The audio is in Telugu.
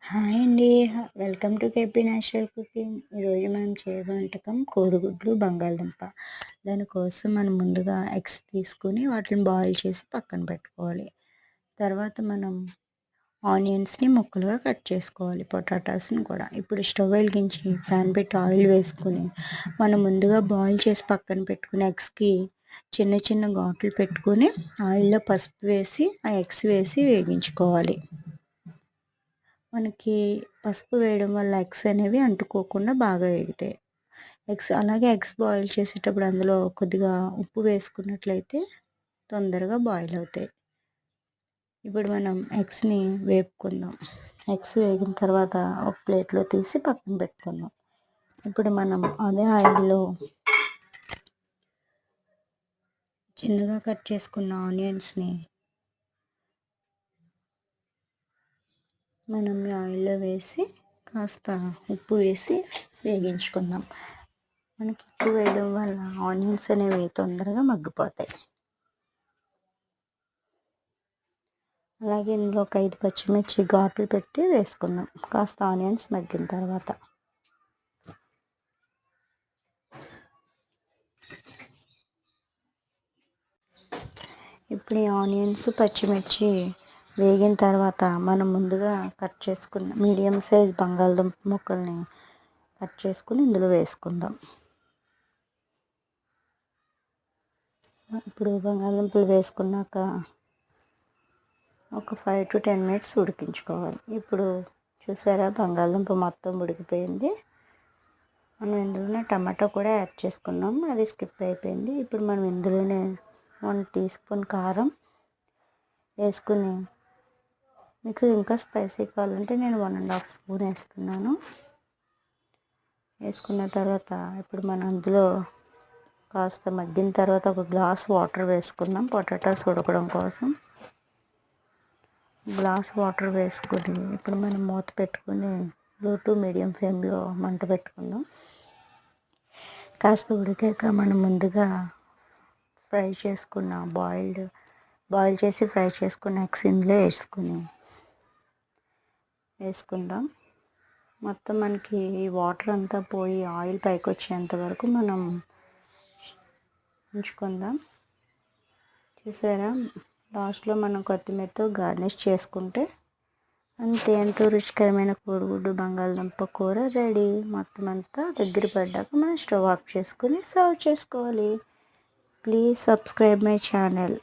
హాయ్ అండి. Welcome to KP natural cooking. ఈరోజు మనం చేయబోయే వంటకం కోడిగుడ్లు బంగాళదుంప. దానికోసం మనం ముందుగా ఎగ్స్ తీసుకొని వాటిని బాయిల్ చేసి పక్కన పెట్టుకోవాలి. తర్వాత మనం ఆనియన్స్ని ముక్కలుగా కట్ చేసుకోవాలి, పొటాటోస్ని కూడా. ఇప్పుడు స్టవ్ వెలిగించి ప్యాన్ పెట్టి ఆయిల్ వేసుకుని మనం ముందుగా బాయిల్ చేసి పక్కన పెట్టుకుని ఎగ్స్కి చిన్న చిన్న ఘాట్లు పెట్టుకొని ఆయిల్లో పసుపు వేసి ఆ ఎగ్స్ వేసి వేగించుకోవాలి. మనకి పసుపు వేయడం వల్ల ఎగ్స్ అనేవి అంటుకోకుండా బాగా వేగుతాయి. అలాగే ఎగ్స్ బాయిల్ చేసేటప్పుడు అందులో కొద్దిగా ఉప్పు వేసుకున్నట్లయితే తొందరగా బాయిల్ అవుతాయి. ఇప్పుడు మనం ఎగ్స్ని వేపుకుందాం. ఎగ్స్ వేగిన తర్వాత ఒక ప్లేట్లో తీసి పక్కన పెట్టుకుందాం. ఇప్పుడు మనం అదే ఆయిల్లో చిన్నగా కట్ చేసుకున్న ఆనియన్స్ని మనం ఆయిల్లో వేసి కాస్త ఉప్పు వేసి వేగించుకుందాం. మనకి ఉప్పు వేయడం వల్ల ఆనియన్స్ అనేవి తొందరగా మగ్గిపోతాయి. అలాగే ఇందులో ఒక 5 పచ్చిమిర్చి ఘాట్లు పెట్టి వేసుకుందాం కాస్త ఆనియన్స్ మగ్గిన తర్వాత. ఇప్పుడు ఈ ఆనియన్స్ పచ్చిమిర్చి వేగిన తర్వాత మనం ముందుగా కట్ చేసుకున్న మీడియం సైజ్ బంగాళదుంప ముక్కల్ని కట్ చేసుకుని ఇందులో వేసుకుందాం. ఇప్పుడు బంగాళదుంపలు వేసుకున్నాక ఒక 5 to 10 మినిట్స్ ఉడికించుకోవాలి. ఇప్పుడు చూసారా, బంగాళదుంప మొత్తం ఉడికిపోయింది. మనం ఇందులోనే టమాటో కూడా యాడ్ చేసుకున్నాం, అది స్కిప్ అయిపోయింది. ఇప్పుడు మనం ఇందులోనే 1 టీ స్పూన్ కారం వేసుకుని, మీకు ఇంకా స్పైసీ కావాలంటే నేను 1.5 స్పూన్ వేస్తున్నాను. వేసుకున్న తర్వాత ఇప్పుడు మనం అందులో కాస్త మగ్గిన తర్వాత ఒక గ్లాస్ వాటర్ వేసుకుందాం పొటాటోస్ ఉడకడం కోసం. గ్లాస్ వాటర్ వేసుకొని ఇప్పుడు మనం మూత పెట్టుకుని లో టు మీడియం ఫ్లేమ్లో మంట పెట్టుకుందాం. కాస్త ఉడికాక మనం ముందుగా బాయిల్ చేసి ఫ్రై చేసుకున్న ఎగ్స్ ఇందులో వేసుకుందాం. మొత్తం మనకి ఈ వాటర్ అంతా పోయి ఆయిల్ పైకి వచ్చేంత వరకు మనం ఉంచుకుందాం. చూసారా, లాస్ట్లో మనం కొత్తిమీరతో గార్నిష్ చేసుకుంటే అంతే, ఎంతో రుచికరమైన కోడిగుడ్డు బంగాళదుంప కూర రెడీ. మొత్తం అంతా దగ్గర పడ్డాక మనం స్టవ్ ఆఫ్ చేసుకుని సర్వ్ చేసుకోవాలి. Please subscribe my channel.